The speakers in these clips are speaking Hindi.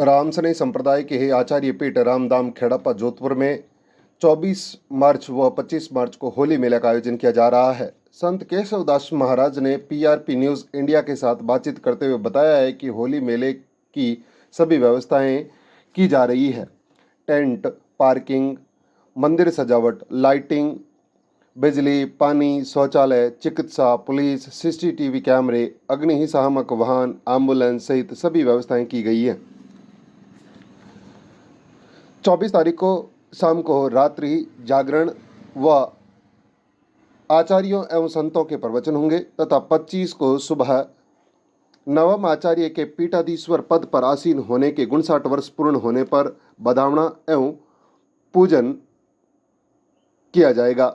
रामसने संप्रदाय के आचार्य पीठ रामधाम खेड़प्पा जोधपुर में 24 मार्च व 25 मार्च को होली मेला का आयोजन किया जा रहा है। संत केशवदास महाराज ने पीआरपी न्यूज इंडिया के साथ बातचीत करते हुए बताया है कि होली मेले की सभी व्यवस्थाएं की जा रही है। टेंट, पार्किंग, मंदिर सजावट, लाइटिंग, बिजली, पानी, शौचालय, चिकित्सा, पुलिस, सीसीटीवी कैमरे, अग्निशामक वाहन, एम्बुलेंस सहित सभी व्यवस्थाएं की गई है। 24 तारीख को शाम को रात्रि जागरण व आचार्यों एवं संतों के प्रवचन होंगे तथा 25 को सुबह नवम आचार्य के पीठाधीश्वर पद पर आसीन होने के 59 वर्ष पूर्ण होने पर बधावना एवं पूजन किया जाएगा।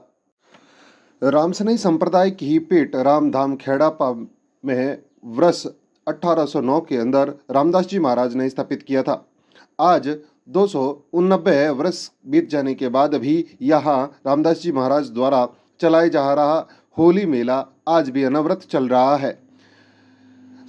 रामसनई संप्रदाय की ही पीठ रामधाम खेड़प्पा में वर्ष 1809 के अंदर रामदास जी महाराज ने स्थापित किया था। आज 289 वर्ष बीत जाने के बाद भी यहाँ रामदास जी महाराज द्वारा चलाए जा रहा होली मेला आज भी अनवरत चल रहा है।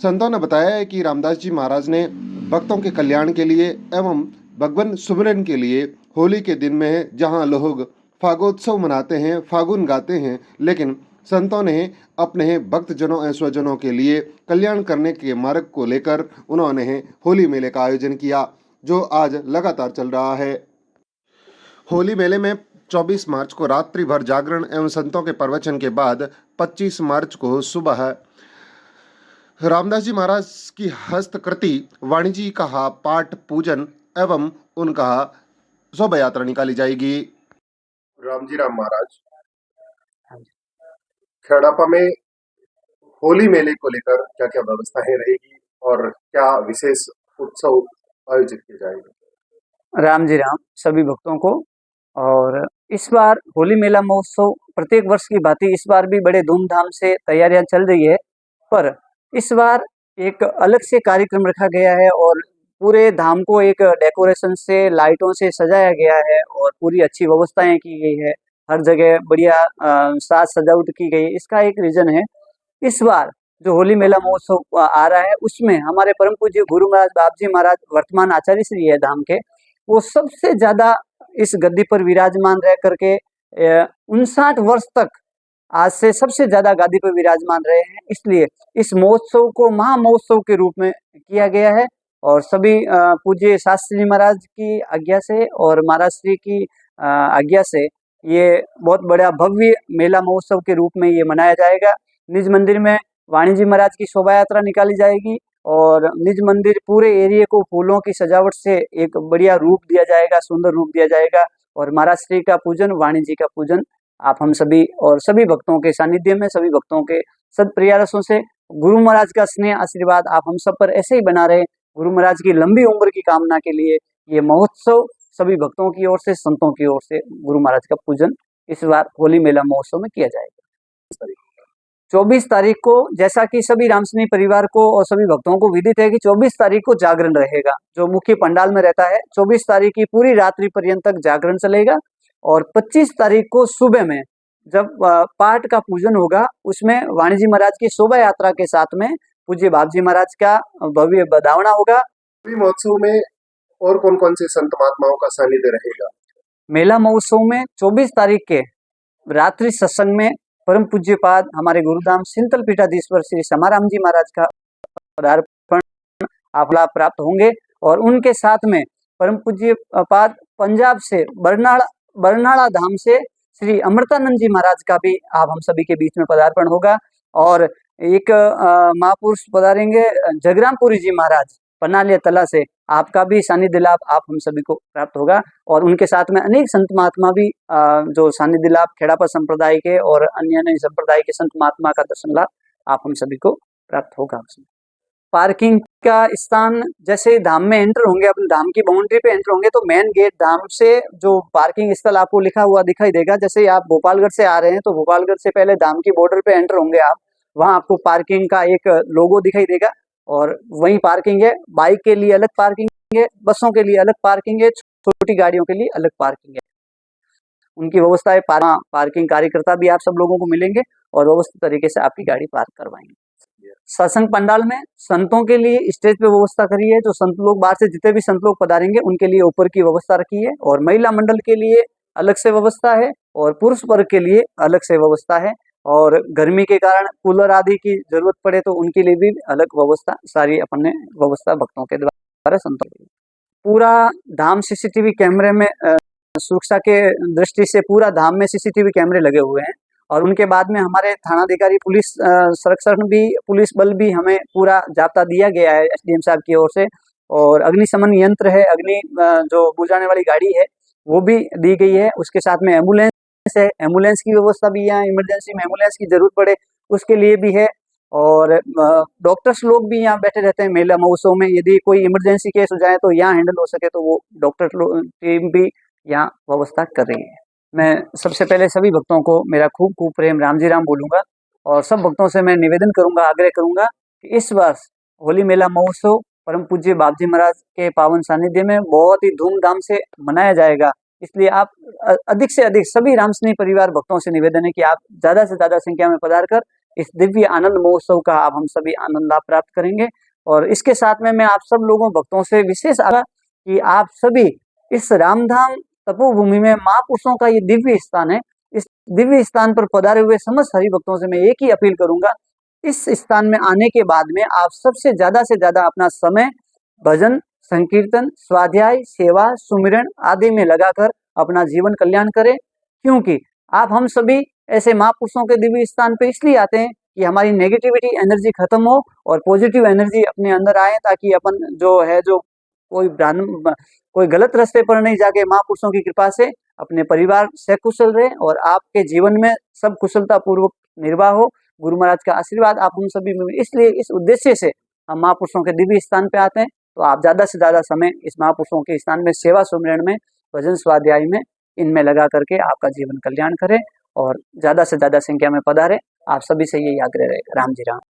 संतों ने बताया है कि रामदास जी महाराज ने भक्तों के कल्याण के लिए एवं भगवान सुमिरन के लिए होली के दिन में जहाँ लोग फागोत्सव मनाते हैं, फागुन गाते हैं, लेकिन संतों ने अपने भक्तजनों एवं स्वजनों के लिए कल्याण करने के मार्ग को लेकर उन्होंने होली मेले का आयोजन किया, जो आज लगातार चल रहा है। होली मेले में 24 मार्च को रात्रि भर जागरण एवं संतों के प्रवचन के बाद 25 मार्च को सुबह रामदास जी महाराज की हस्तकृति वाणिजी का पाठ पूजन एवं उनका शोभा यात्रा निकाली जाएगी। रामजी राम महाराज, खेड़प्पा में होली मेले को लेकर क्या क्या व्यवस्थाएं रहेगी और क्या विशेष उत्सव आयोजित किए जाएंगे? राम जी राम सभी भक्तों को। और इस बार होली मेला महोत्सव प्रत्येक वर्ष की भांति इस बार भी बड़े धूमधाम से तैयारियां चल रही है, पर इस बार एक अलग से कार्यक्रम रखा गया है और पूरे धाम को एक डेकोरेशन से, लाइटों से सजाया गया है और पूरी अच्छी व्यवस्थाएं की गई है। हर जगह बढ़िया साज सजावट की गई है। इसका एक रीजन है, इस बार जो होली मेला महोत्सव आ रहा है उसमें हमारे परम पूज्य गुरु महाराज बाबजी महाराज वर्तमान आचार्य श्री है धाम के, वो सबसे ज्यादा इस गद्दी पर विराजमान रह करके 59 वर्ष तक आज से सबसे ज्यादा गादी पर विराजमान रहे हैं। इसलिए इस महोत्सव को महा महोत्सव के रूप में किया गया है और सभी पूज्य शास्त्री महाराज की आज्ञा से और महाराज श्री की आज्ञा से ये बहुत बड़ा भव्य मेला महोत्सव के रूप में ये मनाया जाएगा। निज मंदिर में वाणिजी महाराज की शोभा यात्रा निकाली जाएगी और निज मंदिर पूरे एरिया को फूलों की सजावट से एक बढ़िया रूप दिया जाएगा, सुंदर रूप दिया जाएगा और महाराज श्री का पूजन, वाणिजी का पूजन आप हम सभी और सभी भक्तों के सानिध्य में, सभी भक्तों के सद प्रयासों से गुरु महाराज का स्नेह आशीर्वाद आप हम सब पर ऐसे ही बना रहे। गुरु महाराज की लंबी उम्र की कामना के लिए ये महोत्सव सभी भक्तों की ओर से, संतों की ओर से गुरु महाराज का पूजन इस बार होली मेला महोत्सव में किया जाएगा। 24 तारीख को, जैसा कि सभी रामसनी परिवार को और सभी भक्तों को विदित है कि 24 तारीख को जागरण रहेगा, जो मुख्य पंडाल में रहता है। 24 तारीख की पूरी रात्रि पर्यंत तक जागरण चलेगा और 25 तारीख को सुबह में जब पाठ का पूजन होगा, उसमें वाणिजी महाराज की शोभा यात्रा के साथ में पूज्य बाबजी महाराज का भव्य बधावना होगा। महोत्सव में और कौन कौन से संत महात्माओं का सानिध्य रहेगा? मेला महोत्सव में 24 तारीख के रात्रि सत्संग में परम पूज्यपाद हमारे गुरुधाम सिंतल पीठाधीश्वर श्री समाराम जी महाराज का पदार्पण आप लाभ प्राप्त होंगे और उनके साथ में परम पूज्यपाद पंजाब से बरनाला धाम से श्री अमृतानंद जी महाराज का भी आप हम सभी के बीच में पदार्पण होगा और एक महापुरुष पधारेंगे जगरामपुरी जी महाराज पनालिया तला से, आपका भी सानिध्य लाभ आप हम सभी को प्राप्त होगा और उनके साथ में अनेक संत महात्मा भी जो सानिध्य लाभ खेड़प्पा संप्रदाय के और अन्य संप्रदाय के संत महात्मा का दर्शन लाभ आप हम सभी को प्राप्त होगा। पार्किंग का स्थान, जैसे धाम में एंटर होंगे, अपने धाम की बाउंड्री पे एंटर होंगे तो मेन गेट धाम से जो पार्किंग स्थल आपको लिखा हुआ दिखाई देगा। जैसे आप भोपालगढ़ से आ रहे हैं तो भोपालगढ़ से पहले धाम की बॉर्डर पे एंटर होंगे आप, वहां आपको पार्किंग का एक लोगो दिखाई देगा और वहीं पार्किंग है। बाइक के लिए अलग पार्किंग है, बसों के लिए अलग पार्किंग है, छोटी गाड़ियों के लिए अलग पार्किंग है। उनकी व्यवस्था है, पार्किंग कार्यकर्ता भी आप सब लोगों को मिलेंगे और व्यवस्थित तरीके से आपकी गाड़ी पार्क करवाएंगे। सत्संग पंडाल में संतों के लिए स्टेज पे व्यवस्था करी है। जो संत लोग बाहर से जितने भी संत लोग पधारेंगे उनके लिए ऊपर की व्यवस्था रखी है, और महिला मंडल के लिए अलग से व्यवस्था है और पुरुष वर्ग के लिए अलग से व्यवस्था है। और गर्मी के कारण कूलर आदि की जरूरत पड़े तो उनके लिए भी अलग व्यवस्था सारी अपन ने व्यवस्था भक्तों के द्वारा संतों के लिए। पूरा धाम सीसीटीवी कैमरे में सुरक्षा के दृष्टि से पूरा धाम में सीसीटीवी कैमरे लगे हुए हैं, और उनके बाद में हमारे थानाधिकारी पुलिस संरक्षण भी, पुलिस बल भी हमें पूरा जाप्ता दिया गया है एसडीएम साहब की ओर से। और अग्निशमन यंत्र है, जो बुझाने वाली गाड़ी है वो भी दी गई है। उसके साथ में एम्बुलेंस है, एम्बुलेंस की व्यवस्था भी यहाँ इमरजेंसी में एम्बुलेंस की जरूरत पड़े उसके लिए भी है। और डॉक्टर्स लोग भी यहाँ बैठे रहते हैं मेला महोत्सव में, यदि कोई इमरजेंसी केस हो जाए तो यहाँ हैंडल हो सके तो वो डॉक्टर टीम भी यहाँ व्यवस्था कर रही है। मैं सबसे पहले सभी भक्तों को मेरा खूब खूब प्रेम राम जी राम बोलूँगा, और सब भक्तों से मैं निवेदन करूँगा, आग्रह करूँगा कि इस वर्ष होली मेला महोत्सव परम पूज्य बाबजी महाराज के पावन सानिध्य में बहुत ही धूमधाम से मनाया जाएगा। इसलिए आप अधिक से अधिक सभी रामस्नेही परिवार भक्तों से निवेदन है कि आप ज़्यादा से ज़्यादा संख्या में पधार कर इस दिव्य आनंद महोत्सव का आप हम सभी आनंद लाभ प्राप्त करेंगे। और इसके साथ में मैं आप सब लोगों भक्तों से विशेष आग्रह कि आप सभी इस रामधाम तपोभूमि में महापुरुषों का ये दिव्य स्थान है, इस दिव्य स्थान पर पधारे हुए समस्त हरि भक्तों से मैं एक ही अपील करूंगा, इस स्थान में आने के बाद में आप सबसे ज्यादा अपना समय भजन संकीर्तन स्वाध्याय सेवा सुमिरन आदि में लगाकर अपना जीवन कल्याण करें। क्योंकि आप हम सभी ऐसे महापुरुषों के दिव्य स्थान पे इसलिए आते हैं कि हमारी नेगेटिविटी एनर्जी खत्म हो और पॉजिटिव एनर्जी अपने अंदर आए, ताकि अपन जो कोई गलत रास्ते पर नहीं जाके महापुरुषों की कृपा से अपने परिवार से कुशल रहे और आपके जीवन में सब कुशलता पूर्वक निर्वाह हो। गुरु महाराज का आशीर्वाद आप हम सभी में, इसलिए इस उद्देश्य से हम महापुरुषों के दिव्य स्थान पे आते हैं। तो आप ज्यादा से ज्यादा समय इस महापुरुषों के स्थान में सेवा सुमिरन में भजन स्वाध्याय में इनमें लगा करके आपका जीवन कल्याण करें और ज्यादा से ज्यादा संख्या में पधारे। आप सभी से यही आग्रह रहेगा। राम जी राम।